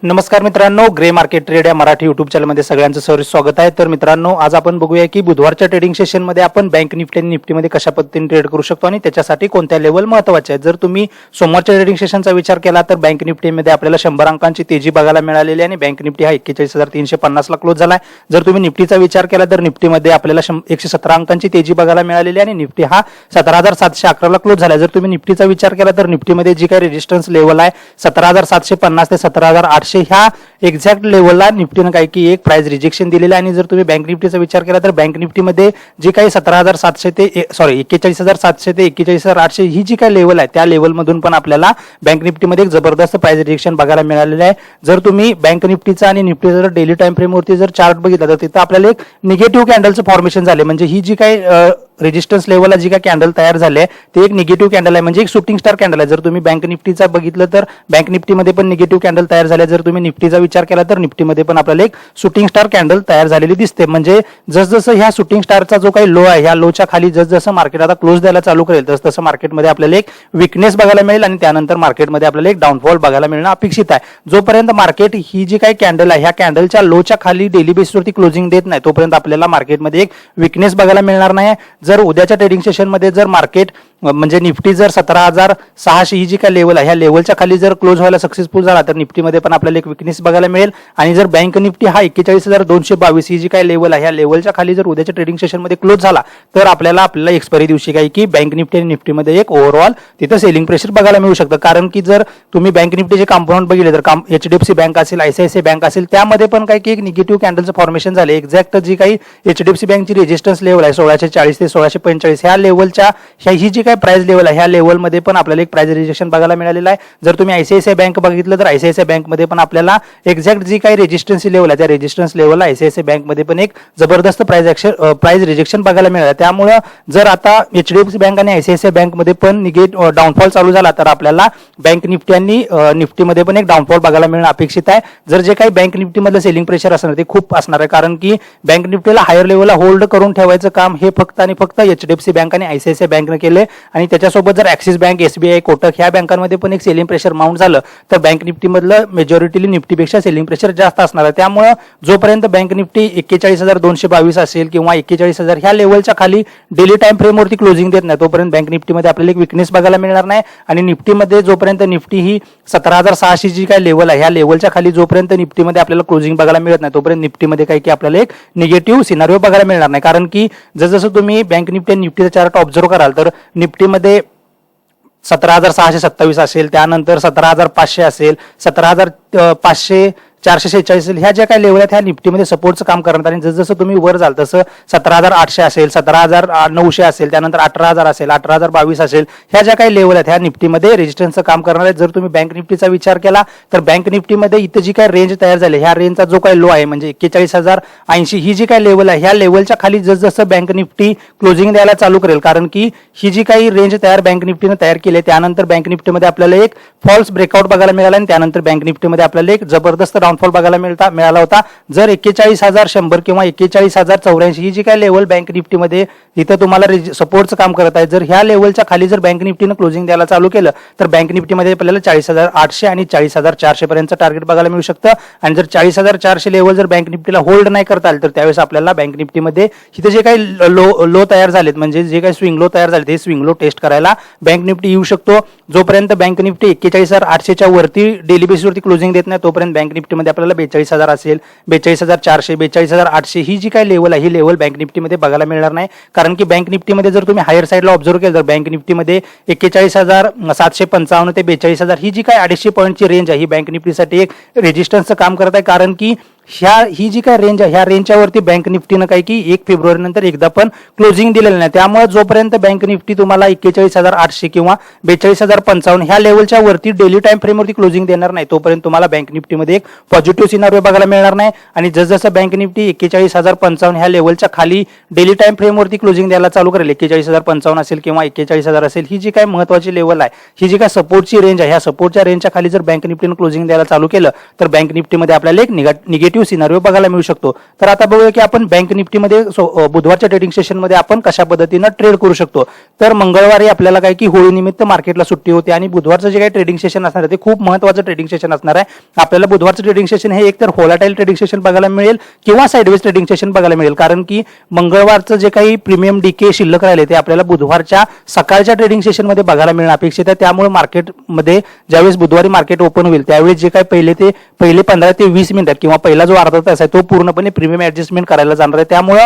नमस्कार मित्रांनो, grey market trade या मराठी युट्यूब चॅनलमध्ये सगळ्यांचं सहर्ष स्वागत आहे। तर मित्रांनो, आज आपण बघूया की बुधवारच्या ट्रेडिंग सेशनमध्ये आपण बँक निफ्टी आणि निफ्टीमध्ये कशा पद्धतीने ट्रेड करू शकतो आणि त्याच्यासाठी कोणत्या लेवल महत्त्वाचे आहेत। जर तुम्ही सोमवारच्या ट्रेडिंग सेशनचा विचार केला तर बँक निफ्टीमध्ये आपल्याला 100 अंकांची तेजी बघायला मिळालेली आणि बँक निफ्टी हा 41,350 ला क्लोज झालाय। जर तुम्ही निफ्टीचा विचार केला तर निफ्टीमध्ये आपल्याला 117 अंकांची तेजी बघायला मिळालेली आणि निफ्टी हा 17,711 ला क्लोज झालाय। जर तुम्ही निफ्टीचा विचार केला तर निफ्टीमध्ये जी काही रेजिस्टन्स लेवल आहे 17,750 ते 17,800 ह्या एक्झॅक्ट लेवलला निफ्टीने काय की एक प्राइस रिजेक्शन दिलेलं आहे। आणि जर तुम्ही बँक निफ्टीचा विचार केला तर बँक निफ्टीमध्ये जी काही 41,700 ते 41,800 ही जी काही लेवल आहे त्या लेवल मधून पण आपल्याला बँक निफ्टीमध्ये एक जबरदस्त प्राइस रिजेक्शन बघायला मिळालेलं आहे। जर तुम्ही बँक निफ्टीचा आणि निफ्टीचा जर डेली टाइम फ्रेम वरती जर चार्ट बघितला तर तिथं आपल्याला एक निगेटिव्ह कॅन्डलचं फॉर्मेशन झाले, म्हणजे ही जी काही रेजिस्टन्स लेवलला जी काही कॅन्डल तयार झाले ते एक निगेटिव्ह कॅन्डल आहे, म्हणजे एक शूटिंग स्टार कॅन्डल आहे। जर तुम्ही बँक निफ्टीचा बघितलं तर बँक निफ्टीमध्ये पण निगेटिव्ह कॅन्डल तयार झाले। जर तुम्ही निफ्टीचा विचार केला तर निफ्टीमध्ये पण आपल्याला एक शूटिंग स्टार कॅन्डल तयार झालेली दिसते, म्हणजे जसजसं ह्या शूटिंग स्टारचा जो काही लो आहे ह्या लोच्या खाली जसजसं मार्केट आता क्लोज द्यायला चालू करेल तसं मार्केटमध्ये आपल्याला एक विकनेस बघायला मिळेल आणि त्यानंतर मार्केटमध्ये आपल्याला एक डाऊनफॉल बघायला मिळणं अपेक्षित आहे। जोपर्यंत मार्केट ही जी काही कॅन्डल आहे ह्या कॅन्डलच्या लोच्या खाली डेली बेसिसवरती क्लोजिंग देत नाही तोपर्यंत आपल्याला मार्केटमध्ये एक विकनेस बघायला मिळणार नाही। जर उद्याच्या ट्रेडिंग सेशन मध्ये जर मार्केट म्हणजे निफ्टी जर 17,600 ही जी काही लेवल आहे ह्या लेवलच्या खाली जर क्लोज व्हायला सक्सेसफुल झाला तर निफ्टीमध्ये पण आपल्याला एक विकनेस बघायला मिळेल। आणि जर बँक निफ्टी हा 41,222 ही जी काही लेवल आहे ह्या लेवलच्या खाली जर उद्याच्या ट्रेडिंग सेशन मध्ये क्लोज झाला तर आपल्याला एक्सपायरी दिवशी काय की बँक निफ्टी आणि निफ्टीमध्ये एक ओव्हरऑल तिथं सेलिंग प्रेशर बघायला मिळू शकतं। कारण की जर तुम्ही बँक निफ्टीचे कंपोनंट बघितले तर HDFC बँक असेल, ICICI बँक असेल, त्यामध्ये पण काय की एक निगेटिव्ह कॅन्डलचं फॉर्मेशन झाले। एक्झॅक्ट जी काही HDFC बँकची रेजिस्टन्स लेवल आहे 1640 ते 1645 ह्या लेवलच्या ही जी काही प्राइस लेवल आहे ह्या लेवलमध्ये पण आपल्याला एक प्राइस रिजेक्शन बघायला मिळालेलं आहे। जर तुम्ही ICICI बँक बघितलं तर ICICI बँकमध्ये पण आपल्याला एक्झॅक्ट जी काही रेजिस्टन्स लेवल आहे त्या रेजिस्टन्स लेवलला ICICI बँकमध्ये पण एक जबरदस्त प्राइस रिजेक्शन बघायला मिळालं। त्यामुळे जर आता HDFC बँक आणि ICICI बँकमध्ये पण डाऊनफॉल चालू झाला तर आपल्याला बँक निफ्टी आणि निफ्टीमध्ये पण एक डाऊनफॉल बघायला मिळणं अपेक्षित आहे। जर जे काही बँक निफ्टीमधलं सेलिंग प्रेशर असणार ते खूप असणार आहे, कारण की बँक निफ्टीला हायर लेवलला होल्ड करून ठेवायचं काम हे फक्त आणि फक्त HDFC बँक आणि ICICI बँकने केले। आणि त्याच्यासोबत जर ॲक्सिस बँक, SBI, कोटक ह्या बँकांमध्ये पण एक सेलिंग प्रेशर माउंट झालं तर बँक निफ्टीमधलं मेजॉरिटीली निफ्टीपेक्षा सेलिंग प्रेशर जास्त असणार आहे। त्यामुळे जोपर्यंत बँक निफ्टी 41,222 असेल किंवा 41,000 ह्या लेवलच्या खाली डेली टाइम फ्रेमवरती क्लोजिंग देत नाही तोपर्यंत बँक निफ्टीमध्ये आपल्याला एक विकनेस बघायला मिळणार नाही। आणि निफ्टीमध्ये जोपर्यंत निफ्टी ही 17,600 जी काही लेवल आहे ह्या लेवलच्या खाली जोपर्यंत निफ्टीमध्ये आपल्याला क्लोजिंग बघायला मिळत नाही तोपर्यंत निफ्टीमध्ये काय की आपल्याला एक निगेटिव्ह सिनारिओ बघायला मिळणार नाही। कारण की जसं तुम्ही बँक निफ्टी आणि निफ्टीचा चार्ट ऑब्झर्व कराल तर निफ्टीमध्ये 17,627 असेल, त्यानंतर 17,500 असेल, 17,500 446 ह्या ज्या काही लेवल आहेत ह्या निफ्टीमध्ये सपोर्टचं काम करणार। आणि जसं तुम्ही वर जाल तसं 17,800 असेल, 17,900 असेल, त्यानंतर 18,000 असेल, 18,022 असेल, ह्या ज्या काही लेवल आहेत ह्या निफ्टीमध्ये रेजिस्टन्सचं काम करणार आहेत। जर तुम्ही बँक निफ्टीचा विचार केला तर बँक निफ्टीमध्ये इथं जी काही रेंज तयार झाली ह्या रेंजचा जो काही लो आहे म्हणजे 41,080 ही जी काही लेवल आहे ह्या लेवलच्या खाली जसं बँक निफ्टी क्लोजिंग द्यायला चालू करेल, कारण की ही जी काही रेंज बँक निफ्टीने तयार केली त्यानंतर बँक निफ्टीमध्ये आपल्याला एक फॉल्स ब्रेकआउट बघायला मिळाला आणि त्यानंतर बँक निफ्टीमध्ये आपल्याला एक जबरदस्त डाऊनफॉल बघायला मिळाला होता। जर 41,100 किंवा 41,084 ही जी काही लेवल बँक निफ्टीमध्ये इथं तुम्हाला सपोर्टचं काम करत आहे, जर ह्या लेवलच्या खाली जर बँक निफ्टीनं क्लोजिंग द्यायला चालू केलं तर बँक निफ्टीमध्ये आपल्याला 40,800 आणि 40,400 पर्यंत टार्गेट बघायला मिळू शकतं। आणि जर 40,400 लेवल जर बँक निफ्टीला होल्ड नाही करता आलं तर त्यावेळेस आपल्याला बँक निफ्टीमध्ये इथे जे काही लो तयार झालेत म्हणजे जे काही स्विंग लो तयार झाले ते स्विंग लो टेस्ट करायला बँक निफ्टी येऊ शकतो। जोपर्यंत बँक निफ्टी 41,800च्या वरती डेली बेसिसवरती क्लोजिंग देत नाही तोपर्यंत बँक निफ्टीमध्ये आपल्याला 42,000 असेल, 42,400, 42,800 ही जी काही लेवल आहे ही लेवल बँक निफ्टीमध्ये बघायला मिळणार नाही। कारण की बँक निफ्टीमध्ये जर तुम्ही हायर साईडला ऑब्झर्व केलं तर बँक निफ्टीमध्ये 41,755 ते 42,000 ही जी काही 250 पॉईंटची रेंज आहे ही बँक निफ्टीसाठी एक रेजिस्टन्सचं काम करत आहे। कारण की ही जी काही रेंज आहे ह्या रेंजच्या वरती बँक निफ्टीनं काय की 1 फेब्रुवारी नंतर एकदा पण क्लोजिंग दिलेलं नाही। त्यामुळे जोपर्यंत बँक निफ्टी तुम्हाला 41,800 किंवा 42,055 ह्या लेवलच्या वरती डेली टाइम फ्रेमवरती क्लोजिंग देणार नाही तोपर्यंत तुम्हाला बँक निफ्टीमध्ये एक पॉझिटिव्ह सिनारिओ बघायला मिळणार नाही। आणि जसं बँक निफ्टी 41,055 ह्या लेवलच्या खाली डेली टाइम फ्रेमवरती क्लोजिंग द्यायला चालू करेल, 41,055 असेल किंवा 41,000 असेल, ही जी काही महत्वाची लेवल आहे ही जी काही सपोर्टची रेंज आहे ह्या सपोर्टच्या रेंजच्या खाली जर बँक निफ्टीनं क्लोजिंग द्यायला चालू केलं तर बँक निफ्टीमध्ये आपल्याला एक निगेटिव्ह निगेटिव्ह सिनारिओ बघायला मिळू शकतो. तर आता बघूया की आपण बँक निफ्टीमध्ये बुधवारच्या ट्रेडिंग सेशनमध्ये आपण कशा पद्धतीनं ट्रेड करू शकतो. तर मंगळवारी आपल्याला काय की होळीनिमित्त मार्केटला सुट्टी होती आणि बुधवारचं जे काही ट्रेडिंग सेशन असणार आहे ते खूप महत्त्वाचं ट्रेडिंग सेशन असणार आहे. आपल्याला बुधवारचं ट्रेडिंग सेशन हे एकतर व्होलाटाईल ट्रेडिंग सेशन बघायला मिळेल किंवा साइडवेज ट्रेडिंग सेशन बघायला मिळेल, कारण की मंगळवारचं जे काही प्रीमियम डीके शिल्लक राहिले ते आपल्याला बुधवारच्या सकाळच्या ट्रेडिंग सेशनमध्ये बघायला मिळणं अपेक्षित आहे. त्यामुळे मार्केटमध्ये ज्यावेळेस बुधवारी मार्केट ओपन होईल त्यावेळेस जे काही पहिले 15 ते 20 मिनिटात किंवा पहिला जो अर्धा तास आहे तो पूर्णपणे प्रीमियम ऍडजस्टमेंट करायला जाणार आहे. त्यामुळे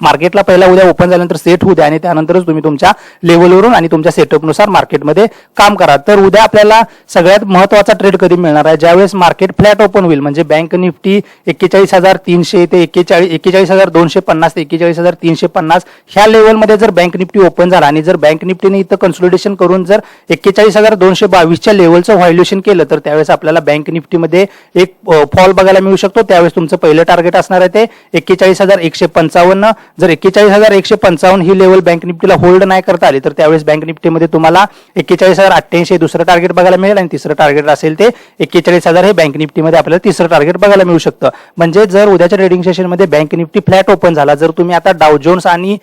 मार्केटला पहिला उद्या ओपन झाल्यानंतर सेट होऊ द्या आणि त्यानंतरच तुम्ही तुमच्या लेवलवरून आणि तुमच्या सेटअपनुसार मार्केटमध्ये काम करा. तर उद्या आपल्याला सगळ्यात महत्त्वाचा ट्रेड कधी मिळणार आहे, ज्यावेळेस मार्केट फ्लॅट ओपन होईल, म्हणजे बँक निफ्टी 41,300 ते 41,250 ते 41,350 ह्या लेवलमध्ये जर बँक निफ्टी ओपन झाला आणि जर बँक निफ्टीने इथं कन्सोलिडेशन करून जर 41,222च्या लेवलचं व्हॅल्युएशन केलं तर त्यावेळेस आपल्याला बँक निफ्टीमध्ये एक फॉल बघायला मिळू शकतो. त्यावेळेस तुमचं पहिलं टार्गेट असणार आहे ते 41,155. जर 41,155 ही लेवल बँक निफ्टीला होल्ड नाही करता आली तर त्यावेळेस बँक निफ्टीमध्ये तुम्हाला 41,088 दुसरं टार्गेट बघायला मिळेल आणि तिसरं टार्गेट असेल ते 41,000 हे बँक निफ्टीमध्ये आपल्याला तिसरं टार्गेट बघायला मिळू शकतं. म्हणजे जर उद्याच्या ट्रेडिंग सेशनमध्ये बँक निफ्टी फ्लॅट ओपन झाला, जर तुम्ही आता डाव जोन्स आणि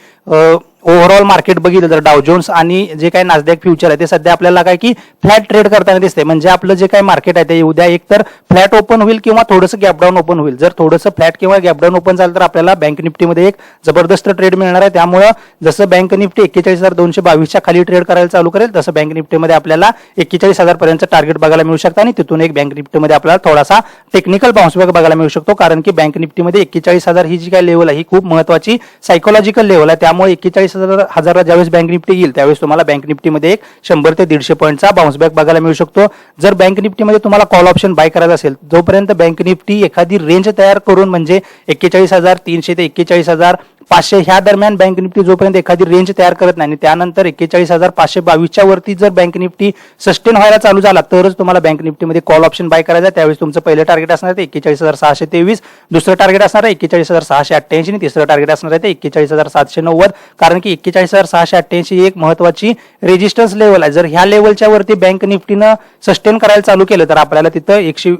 ओव्हरऑल मार्केट बघितलं तर डाव जोन्स आणि जे काही नासडॅक फ्युचर आहे ते सध्या आपल्याला काय की फ्लॅट ट्रेड करताना दिसते. म्हणजे आपलं जे काही मार्केट आहे ते उद्या एकतर फ्लॅट ओपन होईल किंवा थोडंसं गॅपडाऊन ओपन होईल. जर थोडंसं फ्लॅट किंवा गॅपडाऊन ओपन झालं तर आपल्याला बँक निफ्टीमध्ये एक जबरदस्त ट्रेड मिळणार आहे. त्यामुळे जसं बँक निफ्टी 41,222च्या खाली ट्रेड करायला चालू करेल तसं बँक निफ्टीमध्ये आपल्याला 41,000 पर्यंत टार्गेट बघायला मिळू शकतं आणि तिथून एक बँक निफ्टीमध्ये आपल्याला थोडासा टेक्निकल बाउन्सबॅक बघायला मिळू शकतो. कारण की बँक निफ्टीमध्ये 41,000 ही जी काही लेवल आहे ही खूप महत्त्वाची सायकोलॉजिकल लेवल आहे. त्यामुळे 41,000 ज्यावेळेस बँक निफ्टी येईल त्यावेळेस तुम्हाला बँक निफ्टीमध्ये एक 100 ते 150 पॉईंटचा बाउन्स बॅक बघायला मिळू शकतो. जर बँक निफ्टीमध्ये तुम्हाला कॉल ऑप्शन बाय करायचा असेल, जोपर्यंत बँक निफ्टी एखादी रेंज तयार करून म्हणजे 41,300 ते 41,500 ह्या दरम्यान बँक निफ्टी जोपर्यंत एखादी रेंज तयार करत नाही, त्यानंतर 41,522च्या वरती जर बँक निफ्टी सस्टेन व्हायला चालू झाला तरच तुम्हाला बँक निफ्टीमध्ये कॉल ऑप्शन बाय करायचा. त्यावेळेस तुमचं पहिलं टार्गेट असणार आहे 41,623, दुसरं टार्गेट असणार आहे 41,688 आणि तिसरं टार्गेट असणार आहे ते 41,790. कारण की 41,688 ही एक महत्त्वाची रेजिस्टन्स लेवल आहे. जर ह्या लेवलच्या वरती बँक निफ्टीनं सस्टेन करायला चालू केलं तर आपल्याला तिथं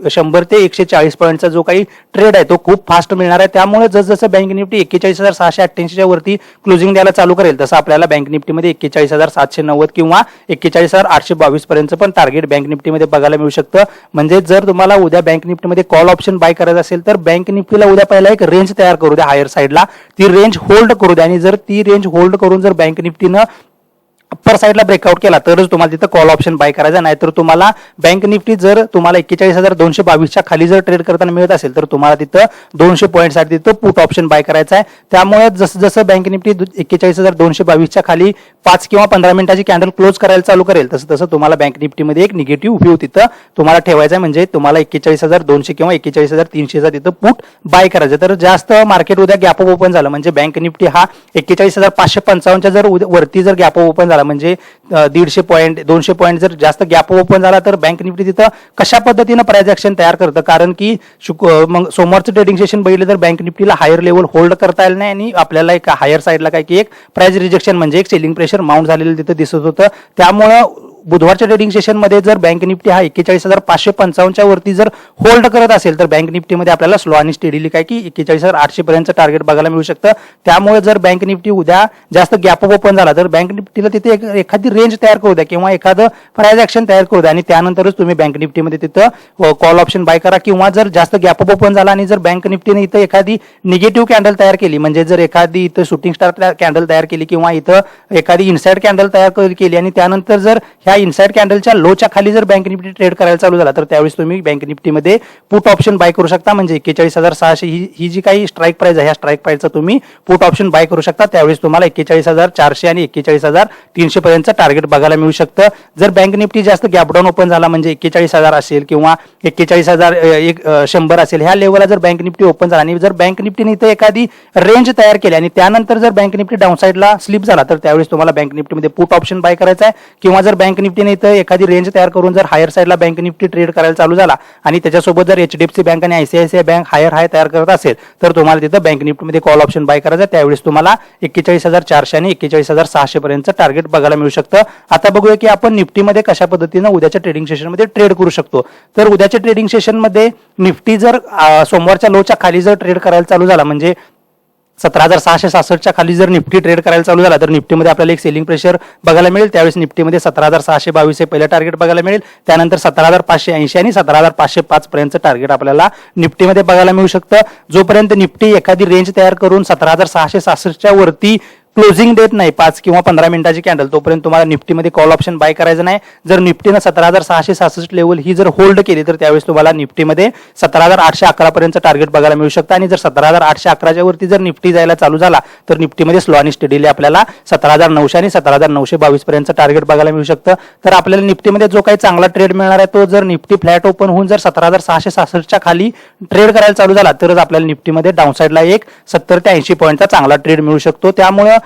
100 ते 140 पॉईंटचा जो काही ट्रेड आहे तो खूप फास्ट मिळणार आहे. त्यामुळे जसं बँक निफ्टी 41,688च्या वरती क्लोजिंग द्यायला चालू करेल तसं आपल्याला बँक निफ्टीमध्ये 41,790 किंवा 41,822 पर्यंत पण टार्गेट बँक निफ्टीमध्ये बघायला मिळू शकतं. म्हणजे जर तुम्हाला उद्या बँक निफ्टीमध्ये कॉल ऑप्शन बाय करायचं असेल तर बँक निफ्टीला उद्या पहिला एक रेंज तयार करू द्या हायर साईडला, ती रेंज होल्ड करू द्या आणि जर ती रेंज होल्ड करून जर बँक निफ्टीनं अप्पर साईडला ब्रेकआउट केला तरच तुम्हाला तिथं कॉल ऑप्शन बाय करायचा. नाहीतर तुम्हाला बँक निफ्टी जर तुम्हाला 41,222च्या खाली जर ट्रेड करताना मिळत असेल तर तुम्हाला तिथं 200 पॉईंटसाठी तिथं पुट ऑप्शन बाय करायचा आहे. त्यामुळे जसं जसं बँक निफ्टी 41,222च्या खाली 5 किंवा 15 मिनिटाची कॅन्डल क्लोज करायला चालू करेल तसं तसं तुम्हाला बँक निफ्टीमध्ये एक निगेटिव्ह व्ह्यू तिथं तुम्हाला ठेवायचा आहे. म्हणजे तुम्हाला 41,200 किंवा 41,300चा तिथं पुट बाय करायचं. तर जास्त मार्केट उद्या गॅप ओपन झालं म्हणजे बँक निफ्टी हा 41,555च्या जर वरती जर गॅप ओपन झाला म्हणजे 150 पॉईंट 200 पॉईंट जर जास्त गॅप ओपन झाला तर बँक निफ्टी तिथं कशा पद्धतीनं प्राइस ऍक्शन तयार करतं. कारण की मग सोमवारचं ट्रेडिंग सेशन बघितलं तर बँक निफ्टीला हायर लेवल होल्ड करता आलं नाही आणि आपल्याला एक हायर साईडला काय की एक प्राइस रिजेक्शन म्हणजे एक सेलिंग प्रेशर माउंट झालेलं तिथं दिसत होतं. त्यामुळं बुधवारच्या ट्रेडिंग सेशनमध्ये जर बँक निफ्टी हा 41,555च्या वरती जर होल्ड करत असेल तर बँक निफ्टीमध्ये आपल्याला स्लो आणि स्टेडीली काय की 41,800 पर्यंत टार्गेट बघायला मिळू शकतं. त्यामुळे जर बँक निफ्टी उद्या जास्त गॅप ओपन झाला तर बँक निफ्टीला तिथे एखादी रेंज तयार करू द्या किंवा एखादं प्राइस ऍक्शन तयार करू द्या आणि त्यानंतरच तुम्ही बँक निफ्टीमध्ये तिथं कॉल ऑप्शन बाय करा. किंवा जर जास्त गॅप ओपन झाला आणि जर बँक निफ्टीने इथं एखादी निगेटिव्ह कॅन्डल तयार केली म्हणजे जर एखादी इथं शूटिंग स्टार कॅन्डल तयार केली किंवा इथं एखादी इनसाइड कॅन्डल तयार केली आणि त्यानंतर जर ह्या इनसाइड कॅन्डलच्या लोच्या खाली जर बँक निफ्टी ट्रेड करायला चालू झाला तर त्यावेळेस तुम्ही बँक निफ्टीमध्ये पुट ऑप्शन बाय करू शकता. म्हणजे 41,600 ही जी काही स्ट्राईक प्राइस आहे ह्या स्ट्राईक प्राइसचा तुम्ही पुट ऑप्शन बाय करू शकता. त्यावेळेस तुम्हाला 41,400 आणि 41,300 पर्यंत टार्गेट बघायला मिळू शकतं. जर बँक निफ्टी जास्त गॅपडाऊन ओपन झाला म्हणजे 41,000 असेल किंवा 41,100 असेल ह्या लेवलला जर बँक निफ्टी ओपन झाला आणि जर बँक निफ्टीने इथं एखादी रेंज तयार केली आणि त्यानंतर जर बँक निफ्टी डाऊन साईडला स्लिप झाला तर त्यावेळेस तुम्हाला बँक निफ्टीमध्ये पुट ऑप्शन बाय करायचा आहे. किंवा जर बँक निफ्टीने इथं एखादी रेंज तयार करून जर हायर साईडला बँक निफ्टी ट्रेड करायला चालू झाला आणि त्याच्यासोबत जर एचडीएफसी बँक आणि आयसीआयसीआय बँक हायर हाय तयार करत असेल तर तुम्हाला तिथं बँक निफ्टीमध्ये कॉल ऑप्शन बाय करायचा, त्यावेळेस तुम्हाला 41,400 आणि 41,600 पर्यंतचं टार्गेट बघायला मिळू शकतं. आता बघूया की आपण निफ्टीमध्ये कशा पद्धतीनं उद्याच्या ट्रेडिंग सेशनमध्ये ट्रेड करू शकतो. तर उद्याच्या ट्रेडिंग सेशनमध्ये निफ्टी जर सोमवारच्या लोच्या खाली जर ट्रेड करायला चालू झाला म्हणजे 17,666च्या खाली जर निफ्टी ट्रेड करायला चालू झाला तर निफ्टीमध्ये आपल्याला एक सेलिंग प्रेशर बघायला मिळेल. त्यावेळेस निफ्टीमध्ये 17,622 हे पहिलं टार्गेट बघायला मिळेल. त्यानंतर 17,580 आणि 17,505 पर्यंतचं टार्गेट आपल्याला निफ्टीमध्ये बघायला मिळू शकतं. जोपर्यंत निफ्टी एखादी रेंज तयार करून 17,666च्या वरती क्लोजिंग देत नाही 5 किंवा 15 मिनिटाची कॅन्डल, तोपर्यंत तुम्हाला निफ्टीमध्ये कॉल ऑप्शन बाय करायचं नाही. जर निफ्टीनं 17,666 लेवल ही जर होल्ड केली तर त्यावेळेस तुम्हाला निफ्टीमध्ये 17,811 पर्यंत टार्गेट बघायला मिळू शकतं. आणि जर 17,811च्या वरती जर निफ्टी जायला चालू झाला तर निफ्टीमध्ये स्लो आणि स्टेडीली आपल्याला 17,900 आणि 17,922 पर्यंत टार्गेट बघायला मिळू शकतं. तर आपल्याला निफ्टीमध्ये जो काही चांगला ट्रेड मिळणार आहे तो जर निफ्टी फ्लॅट ओपन होऊन जर 17,666च्या खाली ट्रेड करायला चालू झाला तरच आपल्याला निफ्टीमध्ये डाऊनसाईडला एक 70 ते 80 पॉईंटचा चांगला ट्रेड मिळू शकतो. त्यामुळे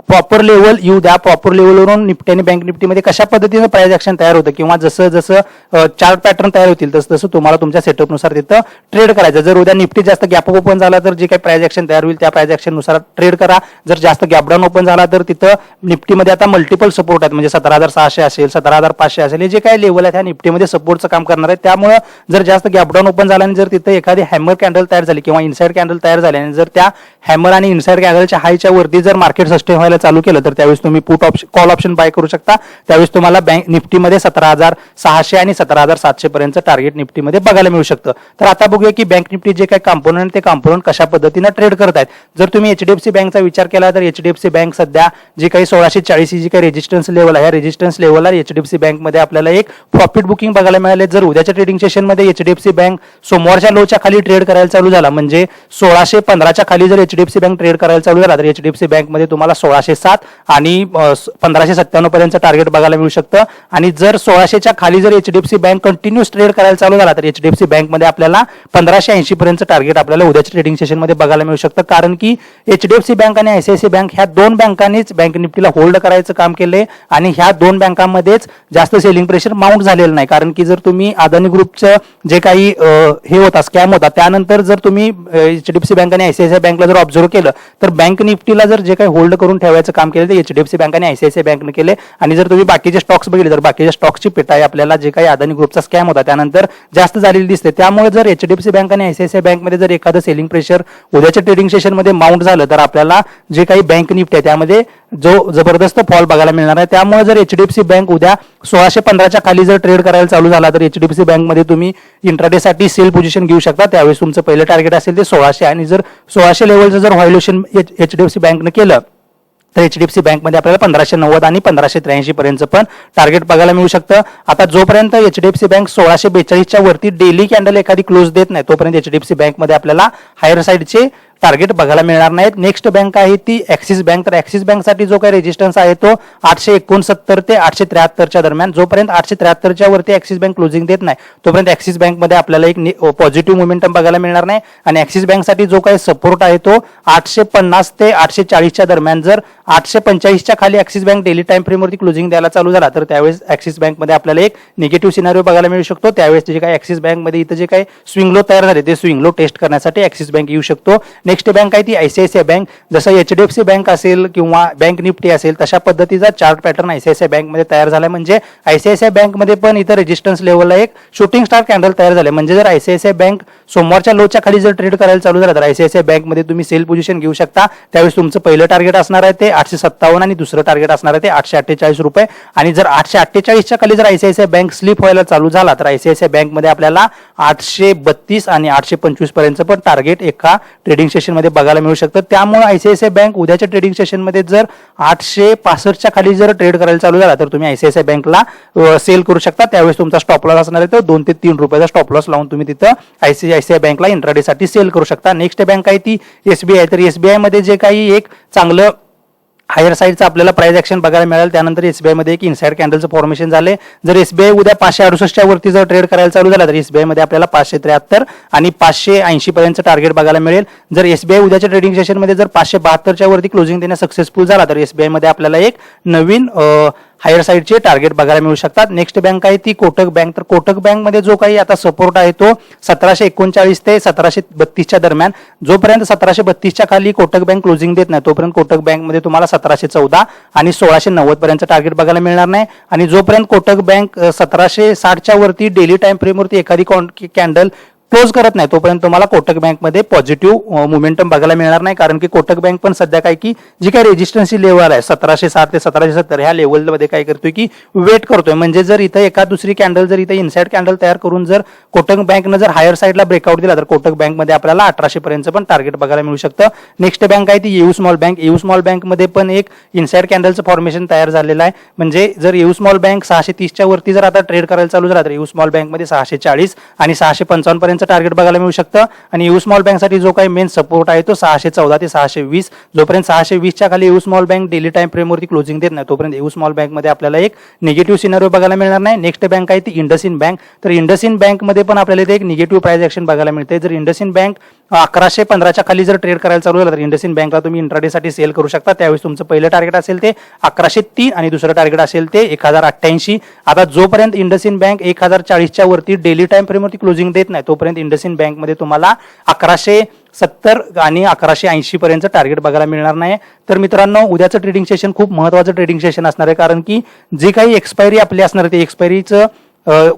प्रॉपर लेवल येऊ द्या. प्रॉपर लेवलवरून निफ्टी आणि बँक निफ्टीमध्ये कशा पद्धतीने प्राइस ऍक्शन तयार होतं किंवा जसं जसं चार्ट पॅटर्न तयार होतील तसं तसं तुम्हाला तुमच्या सेटअपनुसार तिथं ट्रेड करायचं. जर उद्या निफ्टी जास्त गॅप ओपन झाला तर जे काही प्राइस ऍक्शन तयार होईल त्या प्राइस ऍक्शन नुसार ट्रेड करा. जर जास्त गॅप डाऊन ओपन झाला तर तिथं निफ्टीमध्ये आता मल्टिपल सपोर्ट आहेत, म्हणजे 17,600 असेल, 17,500 असेल, हे जे काही लेवल आहे त्या निफ्टीमध्ये सपोर्टचं काम करणार आहे. त्यामुळे जर जास्त गॅप डाऊन ओपन झाला आणि जर तिथं एखादी हॅमर कॅन्डल तयार झाली किंवा इनसाइड कॅन्डल तयार झाली आणि जर त्या हॅमर आणि इनसाइड कॅन्डलच्या हायच्या वरती जर मार्केट सस्टेन व्हायला चालू केलं तर त्यावेळेस तुम्ही put option call option buy करू शकता. त्यावेळेस तुम्हाला बँक निफ्टीमध्ये 17,600 आणि 17,700 पर्यंत टार्गेट निफ्टीमध्ये बघायला मिळू शकतं. तर आता बघूया की बँक निफ्टी जे काही कॉम्पोनंट ते कॉम्पोनंट कशा पद्धतीने ट्रेड करत आहेत. जर तुम्ही एचडीएफसी बँकचा विचार केला तर एचडीएफसी बँक सध्या जे काही 1640 जी काही रेजिस्टन्स लेवल आहे, रेजिस्टन्स लेवलला एचडीएफसी बँकमध्ये आपल्याला एक प्रॉफिट बुकिंग बघायला मिळाले. जर उद्याच्या ट्रेडिंग सेशनमध्ये एचडीएफसी बँक सोमवारच्या लोच्या खाली ट्रेड करायला चालू झाला म्हणजे 1615च्या खाली जर एचडीएफसी बँक ट्रेड करायला चालू झाला तर एचडीएफसी बँकमध्ये तुम्हाला 1607 आणि 1597 पर्यंत टार्गेट बघायला मिळू शकतं. आणि जर 1600च्या खाली जर एचडीएफसी बँक कंटिन्यूस ट्रेड करायला चालू झाला तर एचडीएफसी बँकमध्ये आपल्याला 1580 पर्यंत टार्गेट आपल्याला उद्याच्या ट्रेडिंग सेशनमध्ये बघायला मिळू शकतं. कारण की एचडीएफसी बँक आणि आयसीआयसीआय बँक ह्या दोन बँकांनीच बँक निफ्टीला होल्ड करायचं काम केले आणि ह्या दोन बँकांमध्येच जास्त सेलिंग प्रेशर माउंट झालेलं नाही. कारण की जर तुम्ही अदानी ग्रुपचं जे काही हे होता स्कॅम होता त्यानंतर जर तुम्ही एचडीएफसी बँक आणि आयसीआयसीआय बँकला जर ऑब्झर्व्ह केलं तर बँक निफ्टीला जर जे काही होल्ड करून ठेवायचं काम केलं ते एचडीएफसी बँक आणि आयसीआयसीआय बँकने केले. आणि जर तुम्ही बाकीचे स्टॉक्स बघितले तर बाकीच्या स्टॉक्सची पिटाई आपल्याला जे काही अदानी ग्रुपचा स्कॅम होता त्यानंतर जास्त झालेली दिसते. त्यामुळे जर एचडीएफसी बँक आणि आयसीआयसीआय बँकमध्ये जर एखादं सेलिंग प्रेशर उद्याच्या ट्रेडिंग सेशनमध्ये माउंट झालं तर आपल्याला जे काही बँक निफ्टी आहे त्यामध्ये जो जबरदस्त फॉल बघायला मिळणार आहे. त्यामुळे जर एचडीएफसी बँक उद्या 1615च्या खाली जर ट्रेड करायला चालू झाला तर एचडीएफसी बँकमध्ये तुम्ही इंट्राडे साठी सेल पोझिशन घेऊ शकता. त्यावेळेस तुमचं पहिलं टार्गेट असेल ते 1600 आणि जर 1600 लेवलचं जर व्हॅल्युएशन एचडीएफसी बँकने केलं तर एचडीएफसी बँकमध्ये आपल्याला 1590 आणि 1583 पर्यंत पण टार्गेट बघायला मिळू शकतं. आता जोपर्यंत एचडीएफसी बँक 1642च्या वरती डेली कॅन्डल एखादी क्लोज देत नाही तोपर्यंत एचडीएफसी बँकमध्ये आपल्याला हायर साईडचे टार्गेट बघायला मिळणार नाहीत. नेक्स्ट बँक आहे ती ऍक्सिस बँक. तर ऍक्सिस बँकसाठी जो काही रेजिस्टन्स आहे तो 869 ते 873च्या दरम्यान. जोपर्यंत 873च्या वरती ऍक्सिस बँक क्लोजिंग देत नाही तोपर्यंत ऍक्सिस बँकमध्ये आपल्याला एक पॉझिटिव्ह मोमेंटम बघायला मिळणार नाही. आणि ऍक्सिस बँकसाठी जो काही सपोर्ट आहे तो 850 ते 840च्या दरम्यान. जर 845च्या खाली ऍक्सिस बँक डेली टाइम फ्रेमवरती क्लोजिंग द्यायला चालू झाला तर त्यावेळेस ऍक्सिस बँकमध्ये आपल्याला एक निगेटिव्ह सिनारिओ बघायला मिळू शकतो. त्यावेळेस जे काही ऍक्सिस बँकमध्ये इथं जे काही स्विंग लो तयार झाले ते स्विंग लो टेस्ट करण्यासाठी ऍक्सिस बँक येऊ शकतो. नेक्स्ट बँक आहे ती आयसीआयसीआय बँक. जसं एचडीएफसी बँक असेल किंवा बँक निफ्टी असेल तशा पद्धतीचा चार्ट पॅटर्न आयसीआयसीआय बँकमध्ये तयार झाला. म्हणजे आयसीआयसीआय बँकमध्ये पण इथं रेजिस्टन्स लेवलला एक शूटिंग स्टार कॅन्डल तयार झाले. म्हणजे जर आयसीआयसीआय बँक सोमवारच्या लोच्या खाली जर ट्रेड करायला चालू झाला तर आयसीआयसीआय बँकमध्ये तुम्ही सेल पोझिशन घेऊ शकता. त्यावेळेस तुमचं पहिलं टार्गेट असणार आहे ते 857 आणि दुसरं टार्गेट असणार आहे ते 848 रुपये. आणि जर 848च्या खाली जर आयसीआयसीआय बँक स्लिप व्हायला चालू झाला तर आयसीआयसीआय बँकमध्ये आपल्याला 832 आणि 825 पर्यंत पण टार्गेट एका ट्रेडिंग सेशनमध्ये बघायला मिळू शकतं. त्यामुळे आयसीआयसीआय बँक उद्याच्या ट्रेडिंग सेशनमध्ये जर 865च्या खाली जर ट्रेड करायला चालू झाला तर तुम्ही आयसीआयसीआय बँकला सेल करू शकता. त्यावेळेस तुमचा स्टॉप लॉस असणार आहे तो 2 ते 3 रुपयाचा स्टॉप लॉस लावून तुम्ही तिथं आयसीआयसीआय बँकला इंट्राडे साठी सेल करू शकता. नेक्स्ट बँक आहे ती एसबीआय. तर एसबीआय मध्ये जे काही एक चांगलं हायर साईडचं आपल्याला प्राइस ऍक्शन बघायला मिळेल. त्यानंतर एसबीआय मध्ये एक इनसाइड कॅन्डलचं फॉर्मेशन झाले. जर एसबीआय उद्या 568च्या वरती जर ट्रेड करायला चालू झाला तर एसबीआय मध्ये आपल्याला 573 आणि 580 पर्यंत टार्गेट बघायला मिळेल. जर एसबीआय उद्याच्या ट्रेडिंग सेशन मध्ये जर 572च्या वरती क्लोजिंग देण्यास सक्सेसफुल झाला तर एसबीआय मध्ये आपल्याला एक नवीन हायर साईडचे टार्गेट बघायला मिळू शकतात. नेक्स्ट बँक आहे ती कोटक बँक. तर कोटक बँकमध्ये जो काही आता सपोर्ट आहे तो 1739 ते 1732च्या दरम्यान. जोपर्यंत 1732च्या खाली कोटक बँक क्लोजिंग देत नाही तोपर्यंत कोटक बँकमध्ये तुम्हाला 1714 आणि 1690 पर्यंत टार्गेट बघायला मिळणार नाही. आणि जोपर्यंत कोटक बँक 1760च्या वरती डेली टाइम फ्रेमवरती एखादी कॅन्डल क्लोज करत नाही तोपर्यंत तुम्हाला कोटक बँकमध्ये पॉझिटिव्ह मोमेंटम बघायला मिळणार नाही. कारण की कोटक बँक पण सध्या काय की जी काही रेजिस्टन्सी लेवल आहे 1760 ते 1770 ह्या लेवलमध्ये काय करतोय की वेट करतोय. म्हणजे जर इथं एका दुसरी कॅन्डल जर इथं इनसाइड कॅन्डल तयार करून जर कोटक बँकनं जर हायर साईडला ब्रेकआउट दिला तर कोटक बँकमध्ये आपल्याला 1800 पर्यंत पण टार्गेट बघायला मिळू शकतं. नेक्स्ट बँक आहे ती येऊ स्मॉल बँक. येऊ स्मॉल बँकमध्ये पण एक इनसाइड कॅन्डलचं फॉर्मेशन तयार झालेलं आहे. म्हणजे जर येऊ स्मॉल बँक 630च्या वरती जर आता ट्रेड करायला चालू झाला तर येऊ स्मॉल बँकमध्ये 640 आणि 655 पर्यंत टार्गेट बघायला मिळू शकतं. आणि येऊ स्मॉल बँक साठी जो काही मेन सपोर्ट आहे तो 614 ते 620. जोपर्यंत 620च्या खाली येऊ स्मॉल बँक डेली टाइम फ्रेमवरती क्लोजिंग देत नाही तोपर्यंत येऊ स्मॉल बँकमध्ये आपल्याला एक निगेटिव्ह सिनारिओ बघायला मिळणार नाही. नेक्स्ट बँक आहे ती इंडसइंड बँक. तर इंडसइंड बँकमध्ये पण आपल्याला इथे एक निगेटिव्ह प्राइस ऍक्शन बघायला मिळते. जर इंडसइंड बँक 1115च्या खाली जर ट्रेड करायला चालू झाला तर इंडसइंड बँकला तुम्ही इंट्राडेसाठी सेल करू शकता. त्यावेळेस तुमचं पहिलं टार्गेट असेल ते 1103 आणि दुसरं टार्गेट असेल ते 1088. आता जोपर्यंत इंडसइंड बँक 1040च्या वरती डेली टाइम फ्रेमवरती क्लोजिंग देत नाही तोपर्यंत इंडसइंड बँकमध्ये तुम्हाला 1170 आणि 1180 पर्यंत टार्गेट बघायला मिळणार नाही. तर मित्रांनो उद्याचं ट्रेडिंग सेशन खूप महत्त्वाचं ट्रेडिंग सेशन असणार आहे. कारण की जी काही एक्सपायरी आपली असणार आहे ते एक्सपायरीचं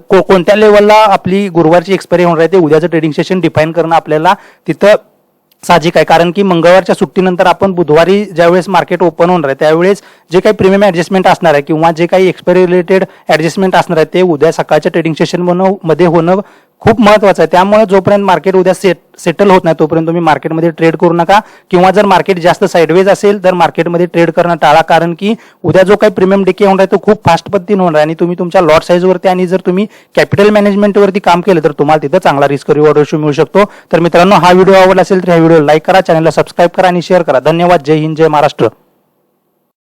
कोणत्या लेवलला आपली गुरुवारची एक्सपायरी होणार आहे ते उद्याचं ट्रेडिंग सेशन डिफाईन करणं आपल्याला तिथं साहजिक आहे. कारण की मंगळवारच्या सुट्टीनंतर आपण बुधवारी ज्यावेळेस मार्केट ओपन होणार आहे त्यावेळेस जे काही प्रीमियम ऍडजस्टमेंट असणार आहे किंवा जे काही एक्सपायरी रिलेटेड ऍडजस्टमेंट असणार आहे ते उद्या सकाळच्या ट्रेडिंग सेशन मध्ये होणं खूप महत्त्वाचं आहे. त्यामुळे जोपर्यंत मार्केट उद्या सेटल होत नाही तोपर्यंत तुम्ही मार्केटमध्ये ट्रेड करू नका. किंवा जर मार्केट जास्त साईडवेज असेल तर मार्केटमध्ये ट्रेड करणं टाळा. कारण की उद्या जो काही प्रीमियम डिके होणार आहे तो खूप फास्ट पद्धतीने होणार आहे आणि तुम्ही तुमच्या लॉट साईजवरती आणि जर तुम्ही कॅपिटल मॅनेजमेंटवरती काम केलं तर तुम्हाला तिथं चांगला रिस्क रिवॉर्ड रेशो मिळू शकतो. तर मित्रांनो हा व्हिडिओ आवडला असेल तर हा व्हिडिओ लाईक करा, चॅनलला सबस्क्राईब करा आणि शेअर करा. धन्यवाद. जय हिंद, जय महाराष्ट्र.